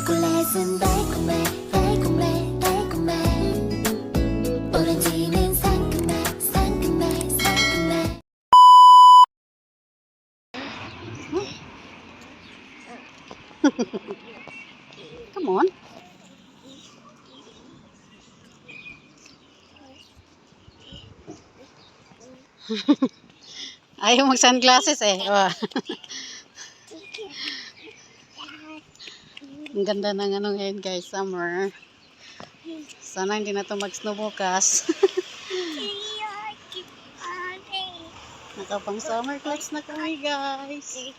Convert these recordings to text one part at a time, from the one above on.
초콜릿은 달콤해 달콤해 달콤해 오렌지는 상큼해 상큼해 상큼해 Come on. Ayaw mag-sunglasses eh. Oh. Ang ganda ng ano ngayon guys, summer. Sana hindi na ito mag-snow bukas. Nakapang summer clothes na kami guys.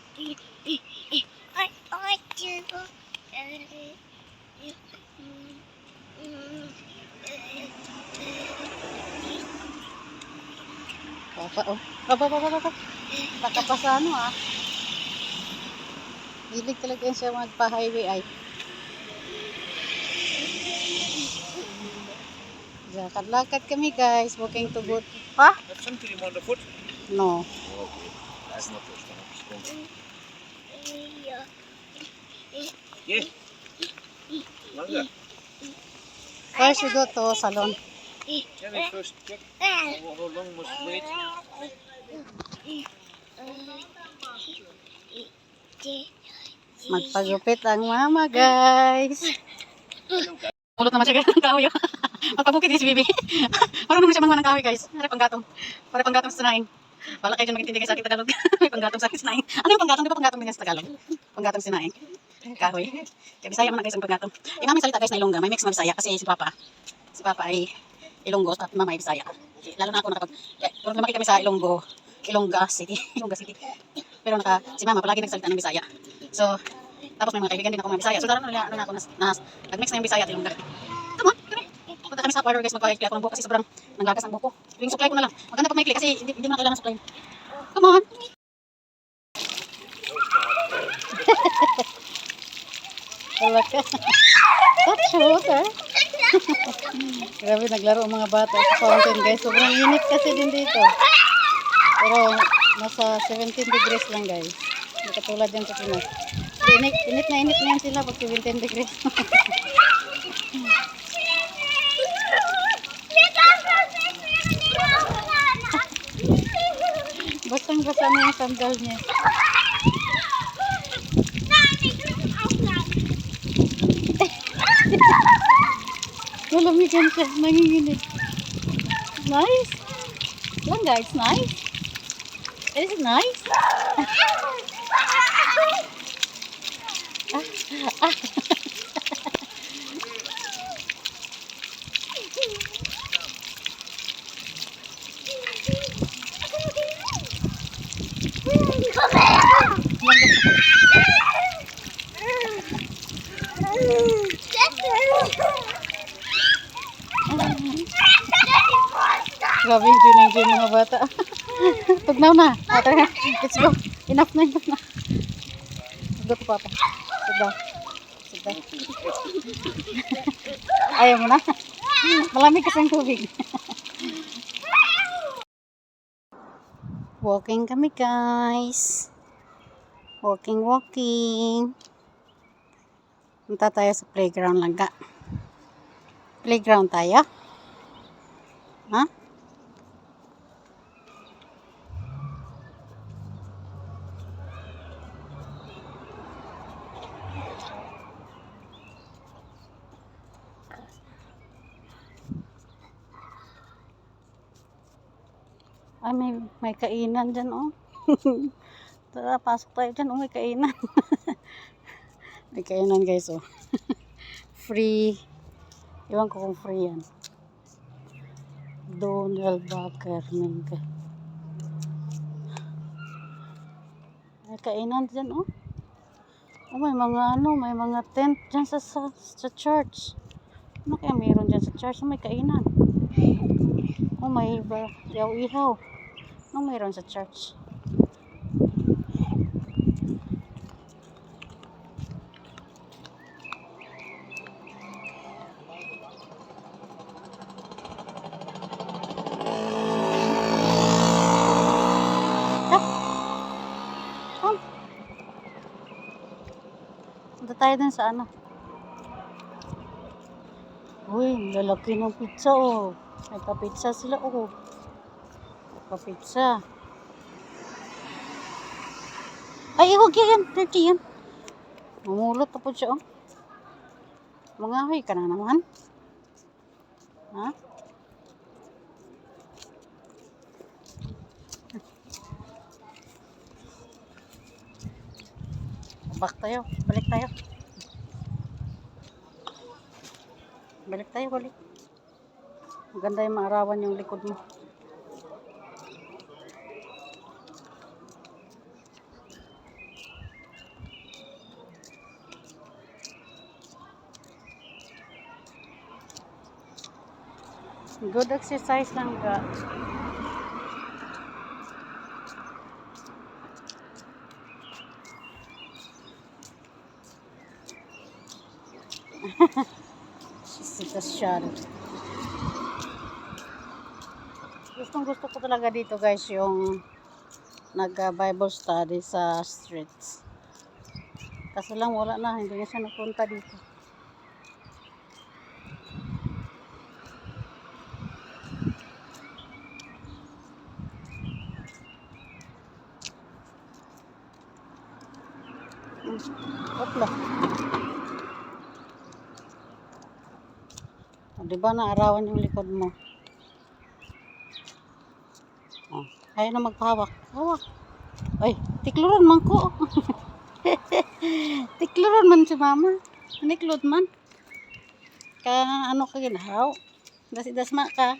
Papa, oh. Papa. Nakapasa ano ah. Hilig talaga yan siya magpa-highway ay. Lakad-lakad kami guys, walking to good. Ha? Have some cream on the foot? No. Okay, that's not first. Yeah. Longer. First we go to salon. Yeah, we first check how long must wait. Magpagupit ang mama guys. Ulot naman siya guys ng kahoy. Magpabukit din si Bibi. Parang naman siya mga ng kahoy guys. Para panggatong. Para panggatong sa sinaing. Bala kayo dyan magintindi kayo sa akin Tagalog. May panggatong sa akin sinaing. Ano yung panggatong? Di ba panggatong din sa Tagalog? Panggatong sinaing. Kahoy. Kaya Bisaya man na guys ang panggatong. Yung namin salita guys na Ilongga. May mix na Bisaya kasi si Papa ay Ilonggos at Mama ay Bisaya. Lalo na ako nakapag lumaki kami sa Ilongga City. Ilongga City. Pero si Mama palagi nagsalita ng Bisaya. So tapos may mga kaibigan din ako mga Bisaya. So darating na ako nag-mix na yung Bisaya at Ilongga. Come on, kami. Punta kami sa parlor guys, magpa-ikli ako ng buhok kasi sobrang nanggagas ang buhok ko. Yung suklay ko na lang. Maganda pag maikli kasi hindi mo na kailangan suklay. Come on. Wala ka. That's water. Grabe, naglaro ang mga bata sa fountain guys. Sobrang init kasi din dito. Pero nasa 17 degrees lang guys. Hindi katulad yan sa Pinas. Init na yan sila pag 17 degrees. Basang-basa na yung sandal niya. Malamigan siya, nanginginig. Nice. Lang guys, nice. Is it nice? Grabe yung enjoy mga bata. Tugnaw na. Let's go. Enough na. Let's go to Papa. Sit down. Ayaw mo na. Malamig kasi ang tubig. Walking kami guys. Walking. Punta tayo sa playground lang ka. Playground tayo. Ha? Ay, may kainan dyan, oh. Tara, pasok tayo dyan, oh, may kainan. May kainan, guys, oh. Free. Iwan ko kung free yan. Donald Baker. May kainan dyan, oh. Oh, may mga tent dyan sa church. Ano kaya mayroon dyan sa church? May kainan. Oh, may ihaw. Ano mayroon sa church? Punta tayo dun sa ano. Uy, lalaki ng pizza oh. May pa-pizza sila oh. Pa-pizza. Ay, huwag yan. Dirty yan. Mamulot pa po siya oh. Mangahoy ka na naman. Ha? Back tayo. Balik tayo. Balik tayo, balik. Maganda yung maarawan yung likod mo. Good exercise lang ka. She's a shot. Gustong gusto ko talaga dito guys yung nag-Bible study sa streets. Kaso lang wala na, hindi na siya napunta dito. Opla. O, diba naarawan yung likod mo? Oh, ayaw na magpahawak. Hawak. Ay, tikluron man ko. Tikluron man si mama. Niklod man. Ano ka ginahaw? Dasma ka.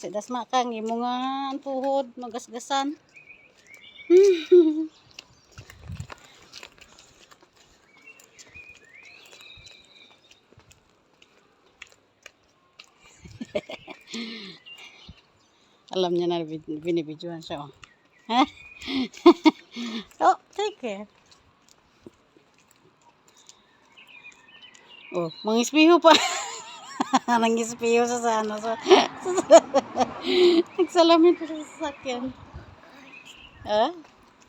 Dasma ka. Ngimo nga ang tuhod. Magasgasan. Alam niya na binibidyohan siya. Oh. Oh, take care. Oh, mangispiho pa. Nangispiho sa ano. Nagsalamin pa siya sa sasakyan. Ha?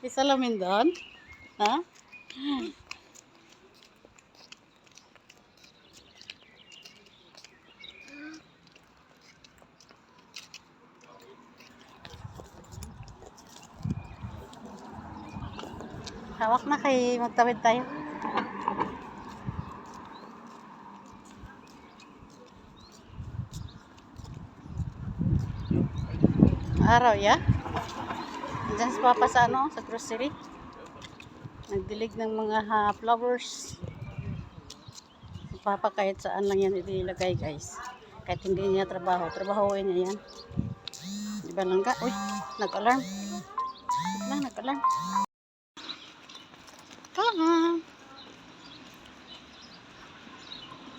Isalamin doon? Ha? Hawak na kay magtawid tayo. Araw ya? Diyan si Papa sa ano, sa grocery. Nagdilig ng mga flowers. Si Papa kahit saan lang yan ilagay guys. Kahit hindi niya trabaho. Trabahoin niya yan. Diba lang ka? Uy, nag-alarm. Nag-alarm. Come on.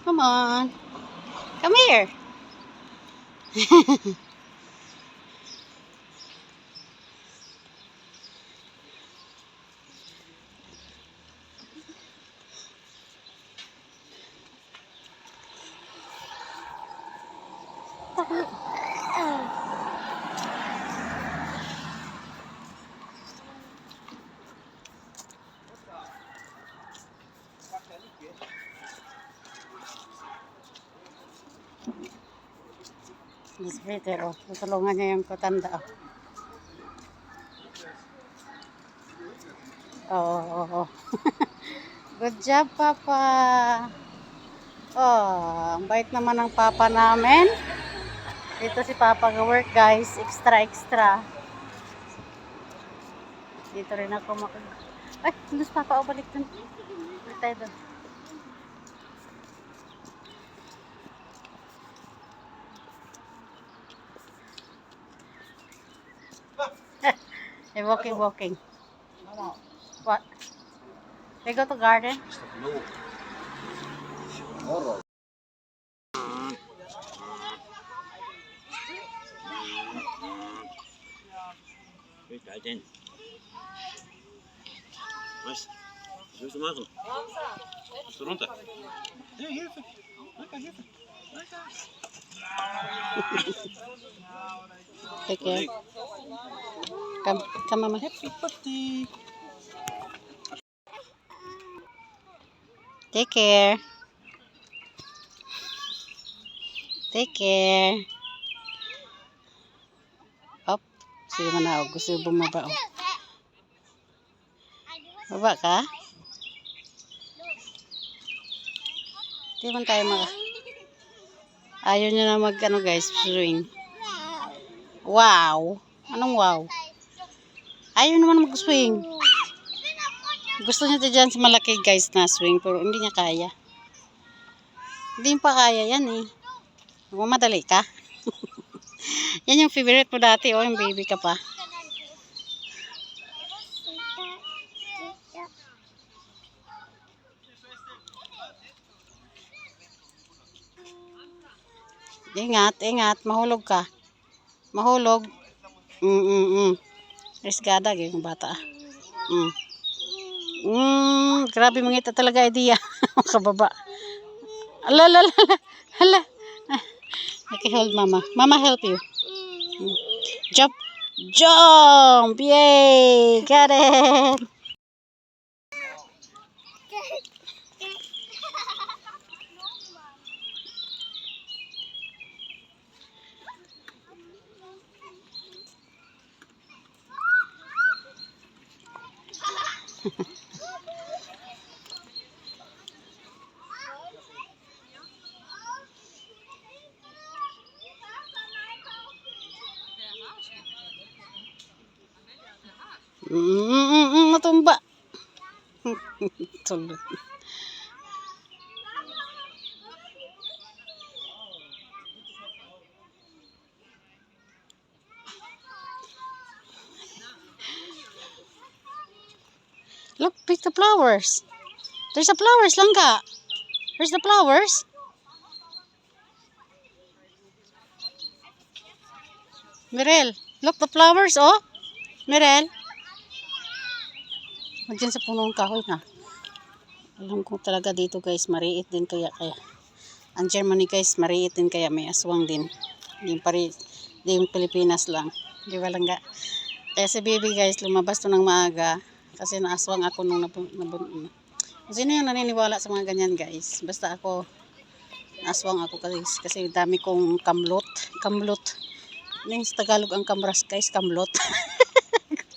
Come on. Come here. Miss Peter, oh. Tutulungan niya yung kutanda, oh. Oh. Good job, Papa. Oh, ang bait naman ng Papa namin. Dito si Papa ga-work, guys. Extra. Dito rin ako Ay, nandun si Papa. O, balik dun. Balik tayo dun. They're walking. What? They go to garden? Garden. Was willst du machen? Bist du runter? Ja, Hilfe. Hilfe. Take care. Come, Mama. Happy birthday. Take care. Take care. Up. Sige manaog. Gusto bumaba. Oh. Baba ka? Di man tayo Ayaw nyo na ano guys, swing. Wow. Anong wow? Ayaw naman mag-swing. Gusto niya dyan sa malaki guys na swing, pero hindi niya kaya. Hindi pa kaya yan eh. Madali ka. Yan yung favorite mo dati, oh, yung baby ka pa. Ingat, ingat. Mahulog ka. Mahulog. Risgada, yung bata. Grabe mangita talaga idea. Makababa. Ala. Okay, hold mama. Mama help you. Jump. Jump! Yay! Got it! Matumba. Tulog. Look, pick the flowers. There's the flowers, Langka. Where's the flowers? Mirel, look the flowers, oh. Mirel. Diyan sa punong kahoy na. Alam ko talaga dito guys, mariit din kaya. Ang Germany guys, mariit din kaya may aswang din. Di yung Pilipinas lang. Di ba lang ga? Kaya si baby guys, lumabas to ng maaga. Kasi naaswang ako nung sino yung naniniwala sa mga ganyan guys? Basta ako, naaswang ako guys. Kasi dami kong kamlot. Kamlot. Ano yung Tagalog ang kamras guys? Kamlot.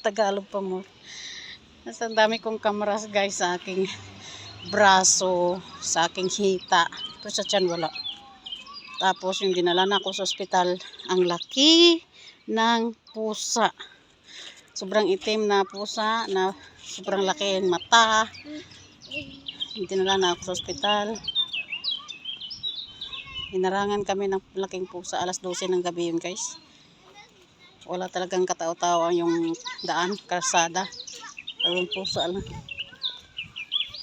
Tagalog pa mo. Nasa dami kong kamras guys sa aking braso, sa aking hita. Pero sa tiyan wala. Tapos yung dinala na ako sa ospital, ang laki ng pusa. Sobrang itim na pusa, na sobrang laki ng mata. Dinala na ako sa ospital. Hinarangan kami ng laking pusa, alas 12 ng gabi yun guys. Wala talagang katao-tao yung daan, karsada. Ayun pusa lang.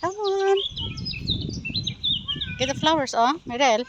Come on. Get the flowers, oh, Mirel.